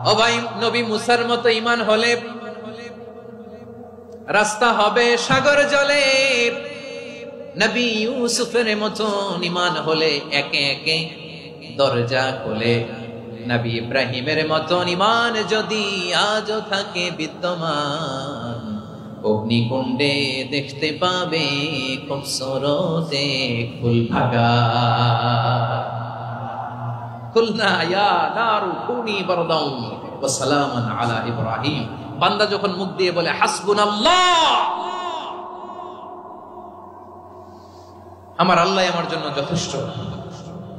ও ভাই, নবী মুসার মতো ঈমান হলে রাস্তা হবে সাগর জলে, নবী ইউসুফের মতো ঈমান হলে একে একে দরজা খোলে, নবী ইব্রাহিমের মতো ঈমান যদি আজও থাকে বিদ্যমান, অগ্নিকুণ্ডে দেখতে পাবে খুবসুরতে ফুল ভাগা। কুলনা ইয়া নারু কুনি বারদান ওয়া সালামান আলা ইব্রাহিম। বান্দা যখন মুখ দিয়ে বলে হাসবুনাল্লাহ, আমার আল্লাহ আমার জন্য যথেষ্ট,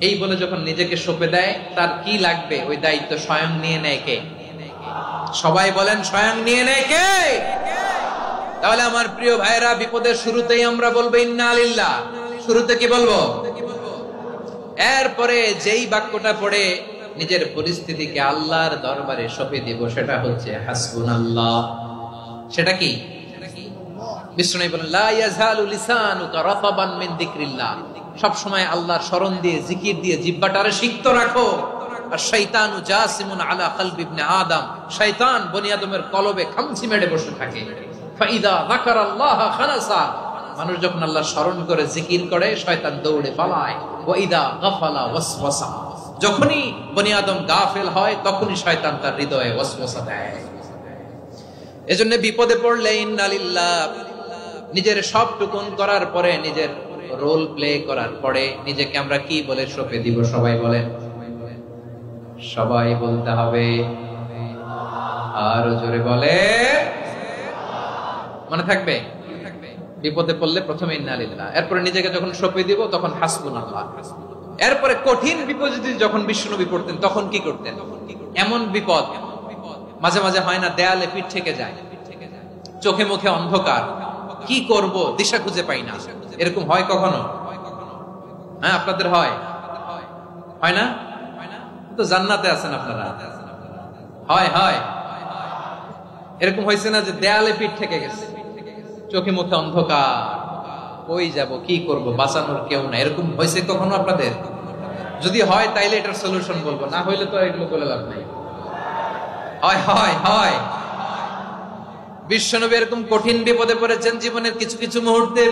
এই বলে যখন নিজেকে সঁপে দেয়, তার কি লাগবে ওই দায়িত্ব স্বয়ং নিয়ে নেয় কে? সবাই বলেন স্বয়ং নিয়ে নেয় কে? তাহলে আমার প্রিয় ভাইরা, বিপদের শুরুতেই আমরা বলবো ইন্না লিল্লাহ। শুরুতে কি বলবো? এরপরে যেই বাক্যটা পড়ে নিজের পরিস্থিতিকে আল্লাহর দরবারে সঁপে দিব, সেটা হচ্ছে হাসবুনাল্লাহ। সেটা কি? বিষ্ণু বলেন লা ইয়াজালু লিসানুকা রাতাবান মিন যিকরিল্লাহ। সব সময় আল্লাহর স্মরণ দিয়ে, জিকির দিয়ে জিহ্বাটারে সিক্ত রাখো। আর শয়তানু জাসিমুন আলা কলবি ইবনে আদম। শয়তান বনি আদমের কলবে খামচি মেরে বসে থাকে। ফাইদা যাকারাল্লাহ খানাসা। মানুষ যখন আল্লাহর স্মরণ করে জিকির করে, শয়তান দৌড়ে পালায়। ওয়া ইদা গাফালা ওয়াসওয়াসা। যখনই বনি আদম গাফেল হয়, তখনই শয়তান তার হৃদয়ে ওয়াসওয়াসা দেয়। এজন্য বিপদে পড়লে ইন্না লিল্লাহ, নিজের সবটুকুন করার পরে, নিজের রোল প্লে করার পরে নিজেকে আমরা কি বলে সঁপে দিব? সবাই বলেন, সবাই বলতে হবে। আরো জোরে বলে, মনে থাকবে? বিপদে পড়লে প্রথমে ইন্না লিল্লাহ, এরপরে নিজেকে যখন সঁপে দিব তখন হাসবুনাল্লাহ। এরপরে কঠিন বিপদ যদি যখন বিশ্বনবী পড়তেন, তখন কি করতেন? এমন বিপদ মাঝে মাঝে হয় না, দেয়ালে পিঠ থেকে যায়, চোখে মুখে অন্ধকার, কি করব দিশা খুঁজে পাই না, এরকম হয় কখনো? হ্যাঁ, আপনাদের হয়? হয় না? তো জান্নাতে আছেন আপনারা। হয় হয় এরকম হয়েছে না যে দেয়ালে পিঠ থেকে গেছে, চোখে মুখে অন্ধকার, কই যাব, কি করব, বাঁচানোর কেউ না, এরকম হয়েছে কখনো আপনাদের? যদি হয় তাইলে এটার সলিউশন বলবো, না হইলে তো এগুলো বলে লাভ নাই। হয় হয় হয় বিশ্বনবী এরকম কঠিন বিপদে পড়েছেন জীবনের কিছু কিছু মুহূর্তে।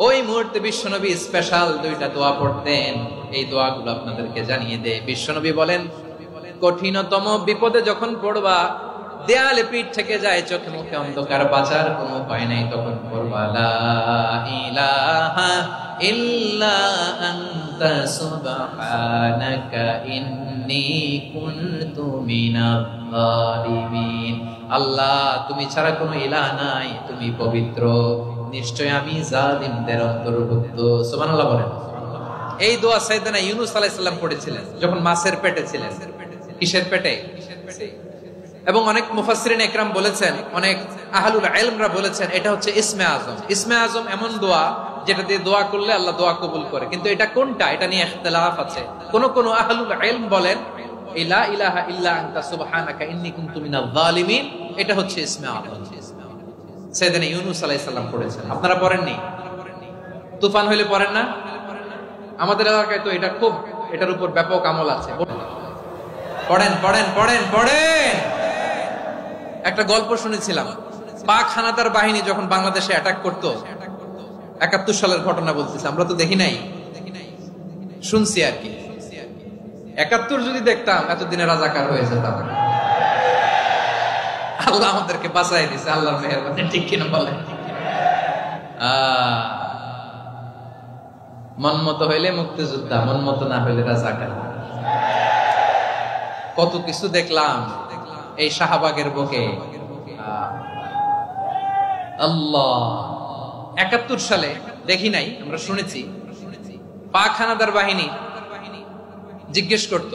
ওই মুহূর্তে বিশ্বনবী স্পেশাল দুইটা দোয়া পড়তেন। এই দোয়াগুলো আপনাদেরকে জানিয়ে দেয়। বিশ্বনবী বলেন, কঠিনতম বিপদে যখন পড়বা, দেয়ালে পিঠ থেকে যায়, চোখে মুখে অন্ধকার, বাঁচার কোনো উপায় নাই, তখন পড়বা লা ইলাহা ইল্লা আনতা সুবহানাকা ইন্নী কুনতু মিনাজ জালিমিন। আল্লাহ, তুমি ছাড়া কোনো ইলাহ নাই, তুমি পবিত্র, নিশ্চয় আমি জালিমদের অন্তর্ভুক্ত। সুবহানাল্লাহ বলেন। এই দোয়া সাইয়েদনা ইউনূস আলাইহিস সালাম পড়েছিলেন যখন মাছের পেটে ছিলেন। কিসের পেটে? এবং অনেক মুফাসসিরিন একরাম বলেছেন, অনেক আহলুল ইলমরা বলেছেন, এটা হচ্ছে ইসমে আজম। ইসমে আজম এমন দোয়া যেটা দিয়ে দোয়া করলে আল্লাহ দোয়া কবুল করে, কিন্তু এটা কোনটা, এটা নিয়ে ইখতিলাফ আছে। কোন আহলুল ইলম বলেন লা ইলাহা ইল্লা আনতা সুবহানাকা ইন্নী কুনতু মিনাজ জালিমিন, এটা হচ্ছে ইসমে আজম। সাইয়েদনা ইউনূস আলাইহিস সালাম পড়েছেন। আপনারা পড়েননি? তুফান হইলে পড়েন না? আমাদের এলাকায় তো এটা খুব, এটার উপর ব্যাপক আমল আছে। পড়েন পড়েন পড়েন পড়েন। একটা গল্প শুনেছিলাম, পাক হানাদার বাহিনী যখন বাংলাদেশে অ্যাটাক করতো, ৭১ সালের ঘটনা বলতেছি, আমরা তো দেখি নাই, শুনছি আর কি। ৭১ যদি দেখতাম, এতদিনে রাজাকার হয়ে যেতাম। আল্লাহ আমাদেরকে বাঁচাই দিছে, আল্লাহর মেহেরবানি। ঠিক কিনা বলেন? মন মতো হইলে মুক্তিযোদ্ধা, মন মতো না হইলে রাজাকার। কত কিছু দেখলাম এই শাহবাগের বুকে। আল্লাহ, ৭১ সালে দেখি নাই, আমরা শুনেছি পাক হানাদার বাহিনী জিজ্ঞেস করত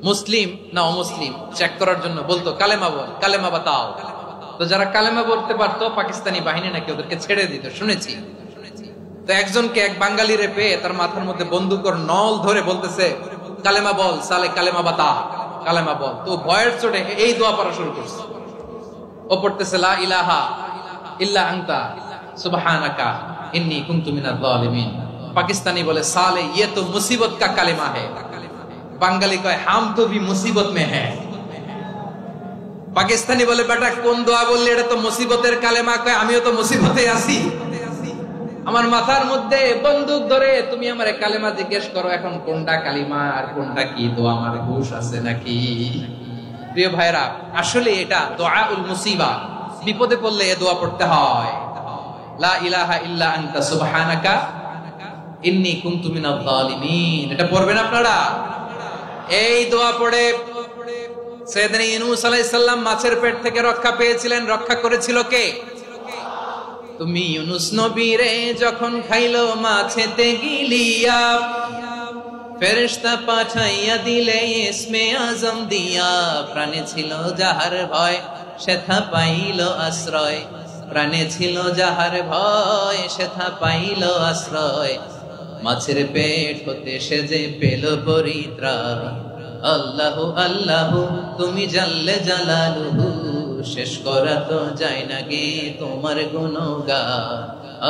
মুসলিম না অমুসলিম চেক করার জন্য, বলতো কালেমা বল, কালেমা বাতাও। তো যারা কালেমা বলতে পারতো, পাকিস্তানি বাহিনী নাকি ওদেরকে ছেড়ে দিত, শুনেছি। তো একজনকে, এক বাঙালিরে পেয়ে তার মাথার মধ্যে বন্দুকের নল ধরে বলতেছে কালেমা বল, সালে কালেমা বাতা, কালেমা বল। তো ভয়ের চোটে এই দোয়া পড়া শুরু করছে। ও পড়তেছে লা ইলাহা ইল্লা আনতা সুবহানাকা ইন্নী কুনতু মিনাজ জালিমিন। পাকিস্তানি বলে সালে ইয়ে তো মুসিবত কা কালেমা है, বাঙালি কয় হাম তো ভি মুসিবত মে হ্যায়। পাকিস্তানি বলে বেটা কোন দোয়া বললি, এটা তো মুসিবতের কালেমা। কয় আমিও তো মুসিবতে আছি, আমার মাথার মধ্যে বন্দুক ধরে তুমি আমারে কালেমা জিজ্ঞেস করো, এখন কোনটা কালিমা আর কোনটা কি দোয়া, আমার হুঁশ আছে নাকি? প্রিয় ভাইরা, আসলে এটা দুআউল মুসিবা, বিপদে পড়লে এই দোয়া পড়তে হয়। লা ইলাহা ইল্লা আনতা সুবহানাকা ইন্নী কুনতু মিনাল যালিমিন। এটা পড়বেন আপনারা। এই দোয়া পড়ে সাইয়েদনা ইউনূস আলাইহিস সালাম মাছের পেট থেকে রক্ষা পেয়েছিলেন। রক্ষা করেছিল কে? তুমি ইউনূস নবীরে যখন খাইলো মাছেতে গিলিয়া, ফেরেশতা পাঠাইয়া দিলে ইসমে আজম দিয়া। প্রাণে ছিল যাহার ভয় সেথা পাইল আশ্রয়, প্রাণে ছিল যাহার ভয় সেথা পাইল আশ্রয়। মাছের পেট হতে সে যে পেল পরিত্রাণ। আল্লাহু আল্লাহু তুমি জাল্লে জালালুহু, শেষ করা তো যায় না গে তোমার গুণগান।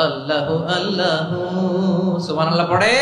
আল্লাহু আল্লাহু সুবহানাল্লাহ পড়ে।